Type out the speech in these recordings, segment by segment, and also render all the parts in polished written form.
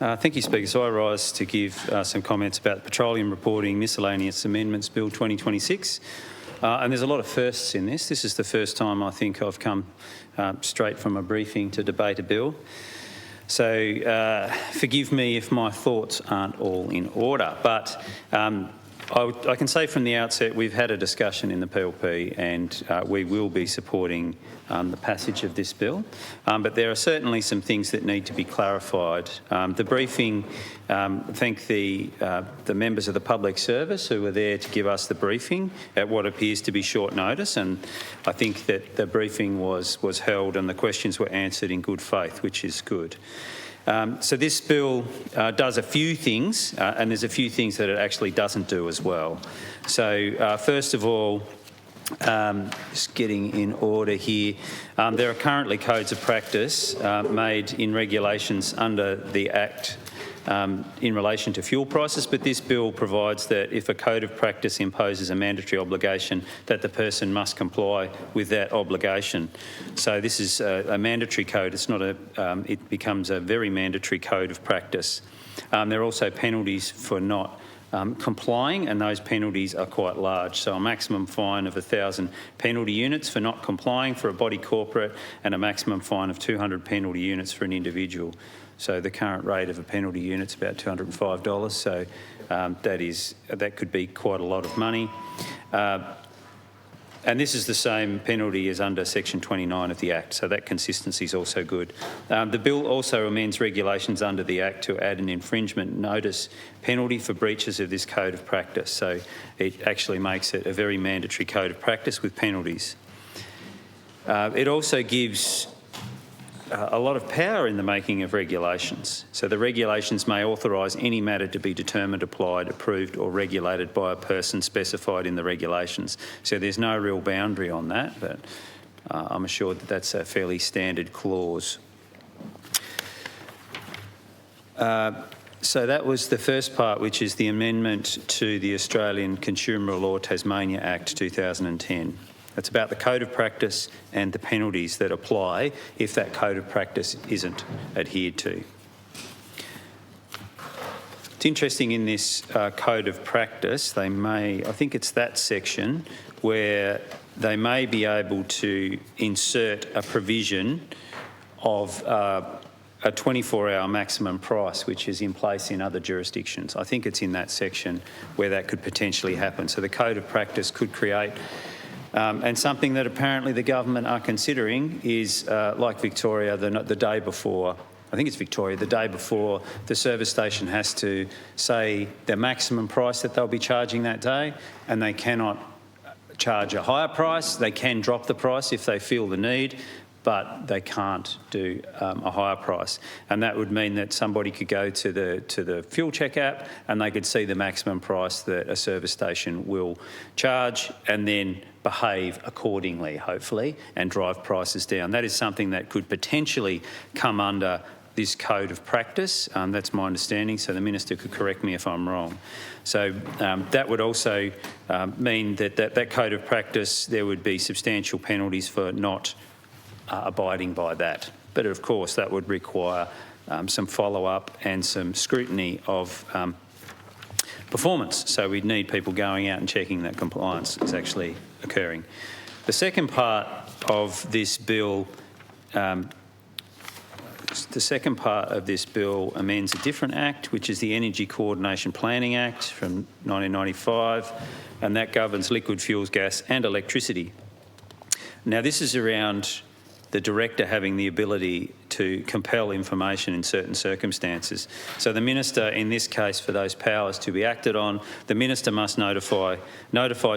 Thank you, Speaker. So I rise to give some comments about the Petroleum Reporting Miscellaneous Amendments Bill 2026. And there's a lot of firsts in this. This is the first time I think I've come straight from a briefing to debate a bill. So forgive me if my thoughts aren't all in order, but I can say from the outset we've had a discussion in the PLP and we will be supporting the passage of this bill, but there are certainly some things that need to be clarified. The briefing, thank the members of the public service who were there to give us the briefing at what appears to be short notice, and I think that the briefing was held and the questions were answered in good faith, which is good. So this bill does a few things, and there's a few things that it actually doesn't do as well. So first of all, just getting in order here, there are currently codes of practice made in regulations under the Act in relation to fuel prices, but this bill provides that if a code of practice imposes a mandatory obligation, that the person must comply with that obligation. So this is a mandatory code. It's not it becomes a very mandatory code of practice. There are also penalties for not complying, and those penalties are quite large. So a maximum fine of 1,000 penalty units for not complying for a body corporate, and a maximum fine of 200 penalty units for an individual. So the current rate of a penalty unit is about $205. So that could be quite a lot of money. And this is the same penalty as under Section 29 of the Act, so that consistency is also good. The bill also amends regulations under the Act to add an infringement notice penalty for breaches of this code of practice. So it actually makes it a very mandatory code of practice with penalties. It also gives a lot of power in the making of regulations. So the regulations may authorise any matter to be determined, applied, approved or regulated by a person specified in the regulations. So there's no real boundary on that, but I'm assured that that's a fairly standard clause. So that was the first part, which is the amendment to the Australian Consumer Law Tasmania Act 2010. It's about the code of practice and the penalties that apply if that code of practice isn't adhered to. It's interesting in this code of practice, I think it's that section where they may be able to insert a provision of a 24-hour maximum price, which is in place in other jurisdictions. I think it's in that section where that could potentially happen. So the code of practice could create and something that apparently the government are considering is, like Victoria, the day before, I think it's Victoria, the day before the service station has to say the maximum price that they'll be charging that day, and they cannot charge a higher price. They can drop the price if they feel the need, but they can't do a higher price. And that would mean that somebody could go to the Fuel Check app and they could see the maximum price that a service station will charge and then behave accordingly, hopefully, and drive prices down. That is something that could potentially come under this code of practice. That's my understanding, so the Minister could correct me if I'm wrong. So that would also mean that code of practice, there would be substantial penalties for not abiding by that. But of course that would require some follow-up and some scrutiny of performance. So we'd need people going out and checking that compliance is actually occurring. The second part of this bill amends a different act, which is the Energy Coordination Planning Act from 1995, and that governs liquid fuels, gas and electricity. Now this is around the director having the ability to compel information in certain circumstances. So the Minister, in this case, for those powers to be acted on, the Minister must notifies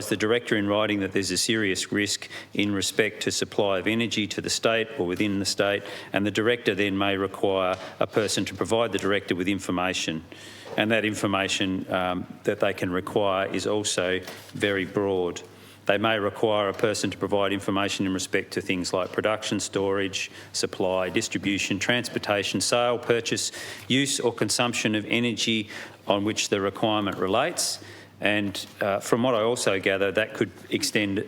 the director in writing that there's a serious risk in respect to supply of energy to the state or within the state, and the director then may require a person to provide the director with information. And that information that they can require is also very broad. They may require a person to provide information in respect to things like production, storage, supply, distribution, transportation, sale, purchase, use or consumption of energy on which the requirement relates. And from what I also gather, that could extend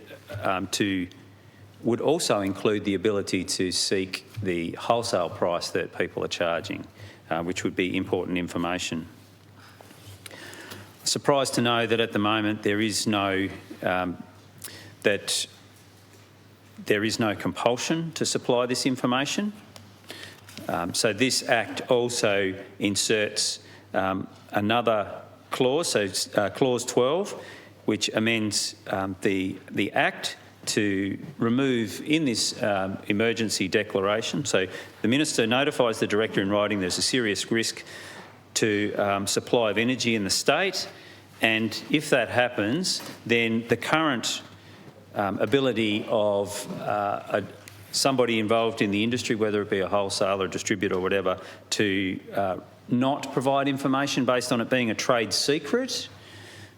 would also include the ability to seek the wholesale price that people are charging. which would be important information. Surprised to know that at the moment there is no compulsion to supply this information. So this Act also inserts another clause, so Clause 12, which amends the Act to remove in this emergency declaration. So the Minister notifies the Director in writing there's a serious risk to supply of energy in the state, and if that happens, then the current ability of somebody involved in the industry, whether it be a wholesaler, a distributor or whatever, to not provide information based on it being a trade secret.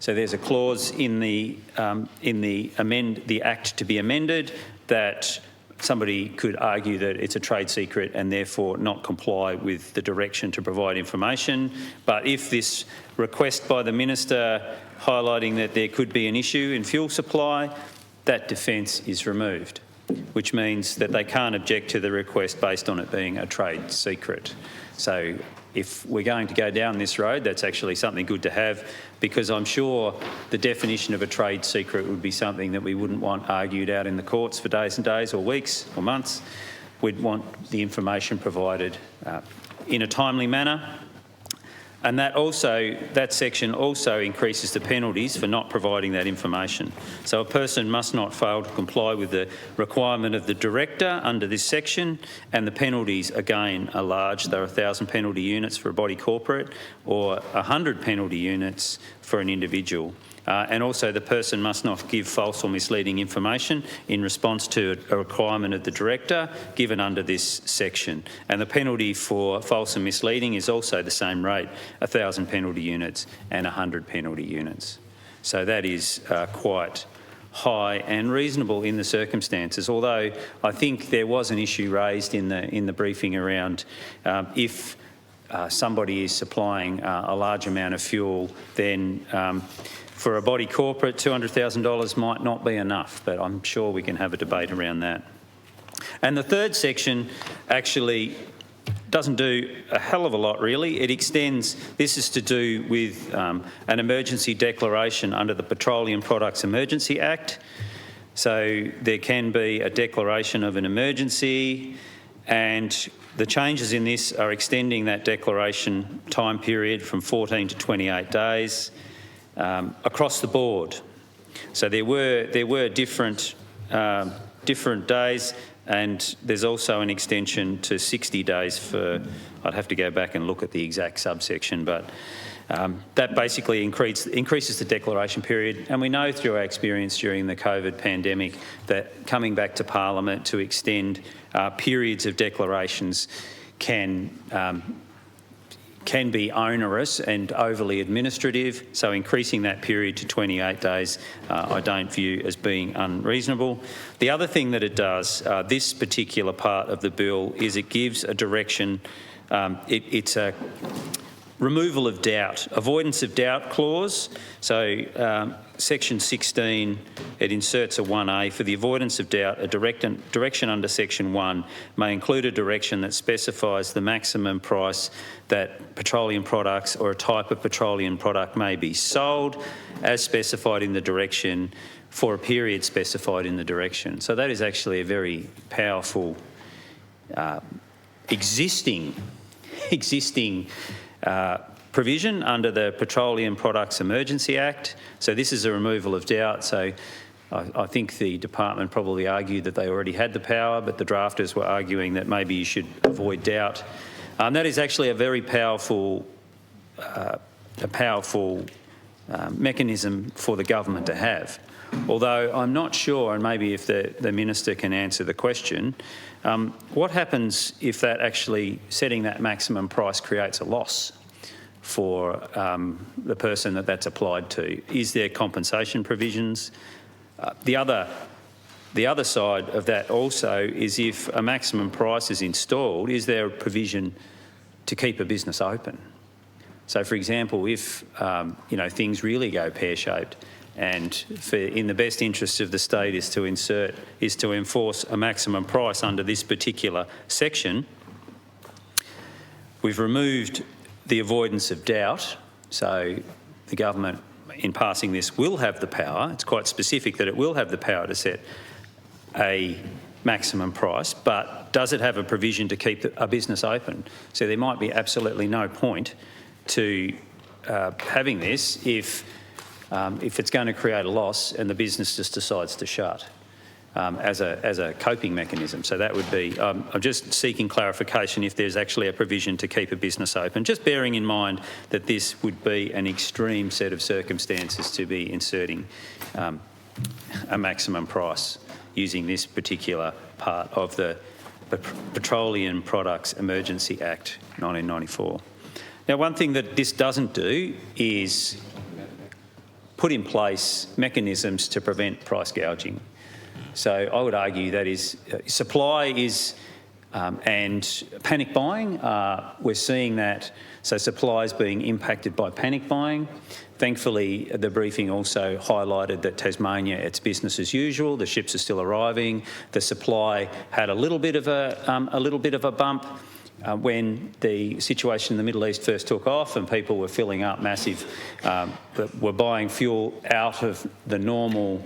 So there's a clause in the Act to be amended that somebody could argue that it's a trade secret and therefore not comply with the direction to provide information. But if this request by the Minister highlighting that there could be an issue in fuel supply, that defence is removed, which means that they can't object to the request based on it being a trade secret. So if we're going to go down this road, that's actually something good to have, because I'm sure the definition of a trade secret would be something that we wouldn't want argued out in the courts for days and days or weeks or months. We'd want the information provided in a timely manner. And that section also increases the penalties for not providing that information. So a person must not fail to comply with the requirement of the Director under this section, and the penalties again are large. There are 1,000 penalty units for a body corporate or 100 penalty units for an individual. And also the person must not give false or misleading information in response to a requirement of the Director given under this section. And the penalty for false and misleading is also the same rate, 1,000 penalty units and 100 penalty units. So that is quite high and reasonable in the circumstances, although I think there was an issue raised in the briefing around if somebody is supplying a large amount of fuel, then for a body corporate, $200,000 might not be enough, but I'm sure we can have a debate around that. And the third section actually doesn't do a hell of a lot, really. It extends, this is to do with an emergency declaration under the Petroleum Products Emergency Act. So there can be a declaration of an emergency, and the changes in this are extending that declaration time period from 14 to 28 days. Across the board. So there were different days, and there's also an extension to 60 days for, I'd have to go back and look at the exact subsection, but that basically increases the declaration period. And we know through our experience during the COVID pandemic that coming back to Parliament to extend periods of declarations can be onerous and overly administrative, so increasing that period to 28 days I don't view as being unreasonable. The other thing that it does, this particular part of the bill, is it gives a direction, it's a removal of doubt, avoidance of doubt clause. So section 16, it inserts a 1A. For the avoidance of doubt, a direction under section 1 may include a direction that specifies the maximum price that petroleum products or a type of petroleum product may be sold as specified in the direction for a period specified in the direction. So that is actually a very powerful existing provision under the Petroleum Products Emergency Act. So this is a removal of doubt. So I think the department probably argued that they already had the power, but the drafters were arguing that maybe you should avoid doubt. That is actually a very powerful mechanism for the government to have. Although I'm not sure, and maybe if the Minister can answer the question, what happens if that actually setting that maximum price creates a loss for the person that's applied to? Is there compensation provisions? The other side of that also is if a maximum price is installed, is there a provision to keep a business open? So, for example, if things really go pear-shaped, and in the best interests of the state is to enforce a maximum price under this particular section, We've removed the avoidance of doubt, so the government, in passing this, will have the power. It's quite specific that it will have the power to set a maximum price, but does it have a provision to keep a business open? So there might be absolutely no point to having this if it's going to create a loss and the business just decides to shut as a coping mechanism. So that would be, I'm just seeking clarification if there's actually a provision to keep a business open, just bearing in mind that this would be an extreme set of circumstances to be inserting a maximum price using this particular part of the Petroleum Products Emergency Act 1994. Now, one thing that this doesn't do is put in place mechanisms to prevent price gouging. So I would argue that supply is and panic buying. We're seeing that, so supply is being impacted by panic buying. Thankfully, the briefing also highlighted that Tasmania, it's business as usual. The ships are still arriving. The supply had a little bit of a bump when the situation in the Middle East first took off, and people were filling up massive, were buying fuel out of the normal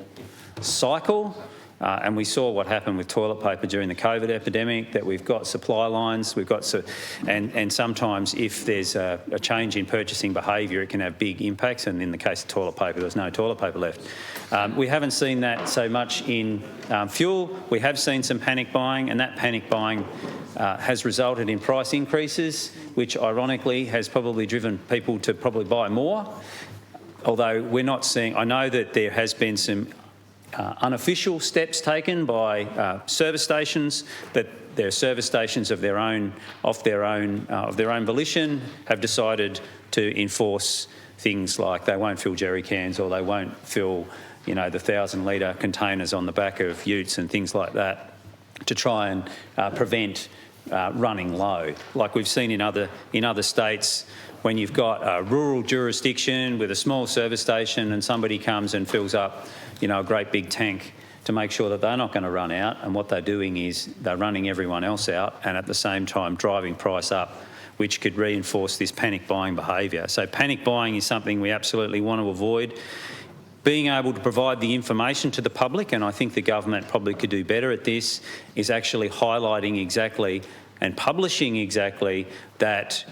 cycle. And we saw what happened with toilet paper during the COVID epidemic, that we've got supply lines, and sometimes if there's a change in purchasing behaviour, it can have big impacts, and in the case of toilet paper, there's no toilet paper left. We haven't seen that so much in fuel. We have seen some panic buying, and that panic buying has resulted in price increases, which ironically has probably driven people to probably buy more. Although we're not seeing, I know that there has been some unofficial steps taken by service stations, that their service stations of their own volition have decided to enforce things like they won't fill jerry cans, or they won't fill, the 1,000-litre containers on the back of utes and things like that, to try and prevent running low, like we've seen in other states. When you've got a rural jurisdiction with a small service station and somebody comes and fills up, a great big tank to make sure that they're not going to run out, and what they're doing is they're running everyone else out and at the same time driving price up, which could reinforce this panic buying behaviour. So panic buying is something we absolutely want to avoid. Being able to provide the information to the public, and I think the government probably could do better at this, is actually highlighting exactly and publishing exactly that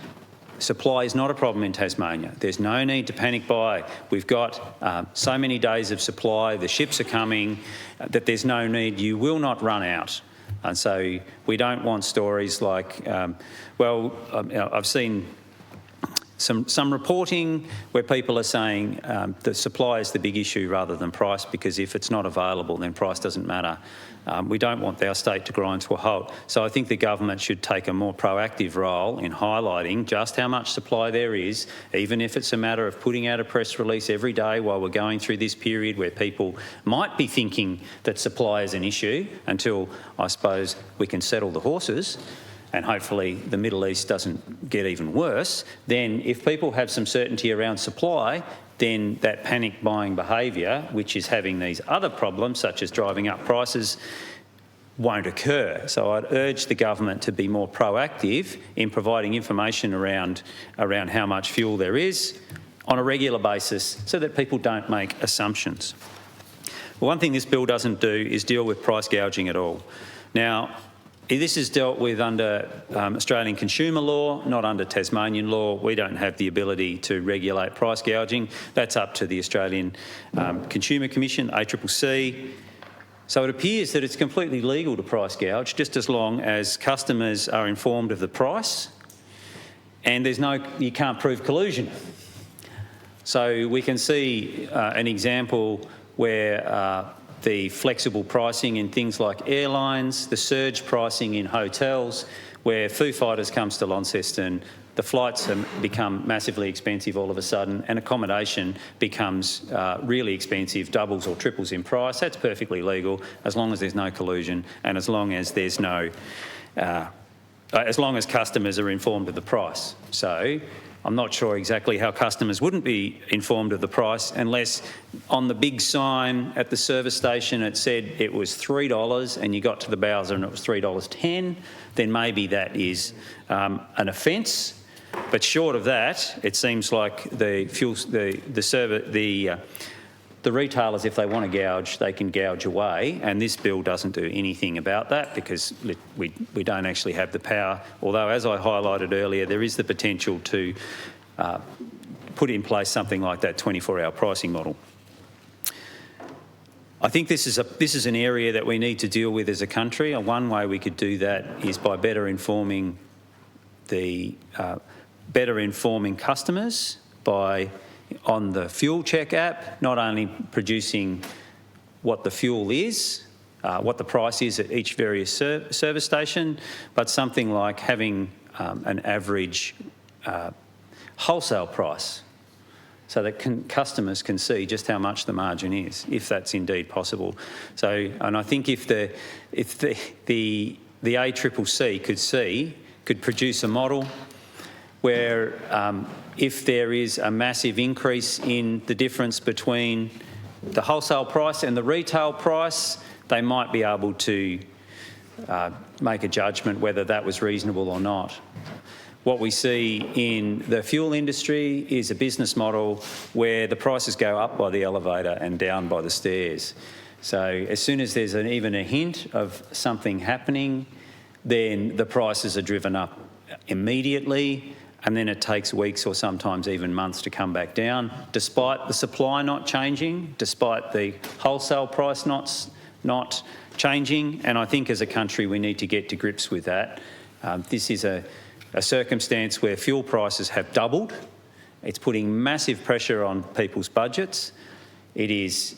supply is not a problem in Tasmania. There's no need to panic buy. We've got so many days of supply, the ships are coming, that there's no need. You will not run out. And so we don't want stories like, I've seen some reporting where people are saying the supply is the big issue rather than price, because if it's not available, then price doesn't matter. We don't want our state to grind to a halt. So I think the government should take a more proactive role in highlighting just how much supply there is, even if it's a matter of putting out a press release every day while we're going through this period where people might be thinking that supply is an issue, until, I suppose, we can settle the horses and hopefully the Middle East doesn't get even worse. Then if people have some certainty around supply, then that panic buying behaviour, which is having these other problems such as driving up prices, won't occur. So I'd urge the government to be more proactive in providing information around how much fuel there is on a regular basis, so that people don't make assumptions. Well, one thing this bill doesn't do is deal with price gouging at all. Now, this is dealt with under Australian consumer law, not under Tasmanian law. We don't have the ability to regulate price gouging. That's up to the Australian Consumer Commission, ACCC. So it appears that it's completely legal to price gouge, just as long as customers are informed of the price and you can't prove collusion. So we can see an example where the flexible pricing in things like airlines, the surge pricing in hotels, where Foo Fighters comes to Launceston, the flights become massively expensive all of a sudden, and accommodation becomes really expensive, doubles or triples in price. That's perfectly legal, as long as there's no collusion and as long as there's no, as long as customers are informed of the price. So I'm not sure exactly how customers wouldn't be informed of the price unless on the big sign at the service station it said it was $3 and you got to the Bowser and it was $3.10, then maybe that is an offence. But short of that, it seems like the retailers, if they want to gouge, they can gouge away, and this bill doesn't do anything about that because we don't actually have the power. Although, as I highlighted earlier, there is the potential to put in place something like that 24-hour pricing model. I think this is an area that we need to deal with as a country, and one way we could do that is by better informing customers on the Fuel Check app, not only producing what the fuel is, what the price is at each various service station, but something like having an average wholesale price so that customers can see just how much the margin is, if that's indeed possible. So, and I think if the ACCC could produce a model where if there is a massive increase in the difference between the wholesale price and the retail price, they might be able to make a judgment whether that was reasonable or not. What we see in the fuel industry is a business model where the prices go up by the elevator and down by the stairs. So as soon as there's even a hint of something happening, then the prices are driven up immediately, and then it takes weeks or sometimes even months to come back down, despite the supply not changing, despite the wholesale price not changing. And I think as a country we need to get to grips with that. This is a circumstance where fuel prices have doubled. It's putting massive pressure on people's budgets. It is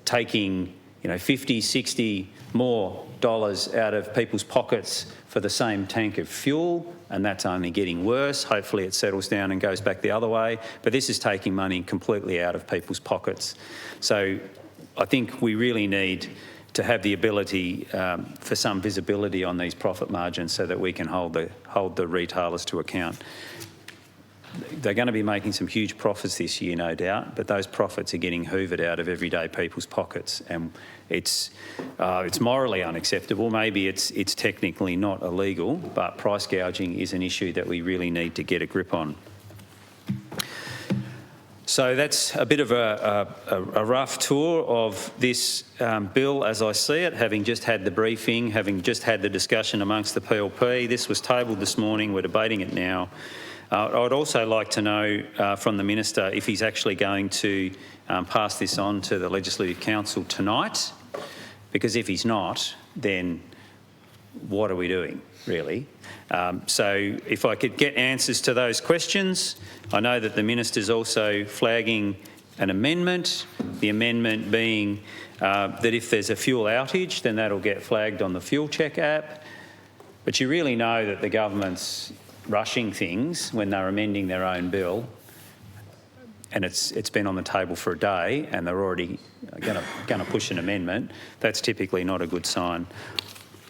taking 50, 60 more dollars out of people's pockets for the same tank of fuel, and that's only getting worse. Hopefully it settles down and goes back the other way, but this is taking money completely out of people's pockets. So I think we really need to have the ability for some visibility on these profit margins so that we can hold the retailers to account. They're going to be making some huge profits this year, no doubt, but those profits are getting hoovered out of everyday people's pockets, and it's morally unacceptable. Maybe it's technically not illegal, but price gouging is an issue that we really need to get a grip on. So that's a bit of a rough tour of this bill as I see it, having just had the briefing, having just had the discussion amongst the PLP. This was tabled this morning, we're debating it now. I would also like to know from the Minister if he's actually going to pass this on to the Legislative Council tonight, because if he's not, then what are we doing, really? So if I could get answers to those questions. I know that the Minister's also flagging an amendment, the amendment being that if there's a fuel outage, then that'll get flagged on the Fuel Check app. But you really know that the government's rushing things when they're amending their own bill, and it's been on the table for a day and they're already going to push an amendment. That's typically not a good sign.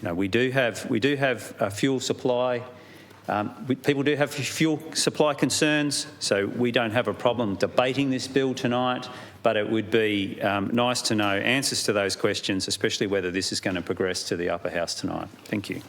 We do have a fuel supply. People do have fuel supply concerns, so we don't have a problem debating this bill tonight, but it would be nice to know answers to those questions, especially whether this is going to progress to the upper house tonight. Thank you.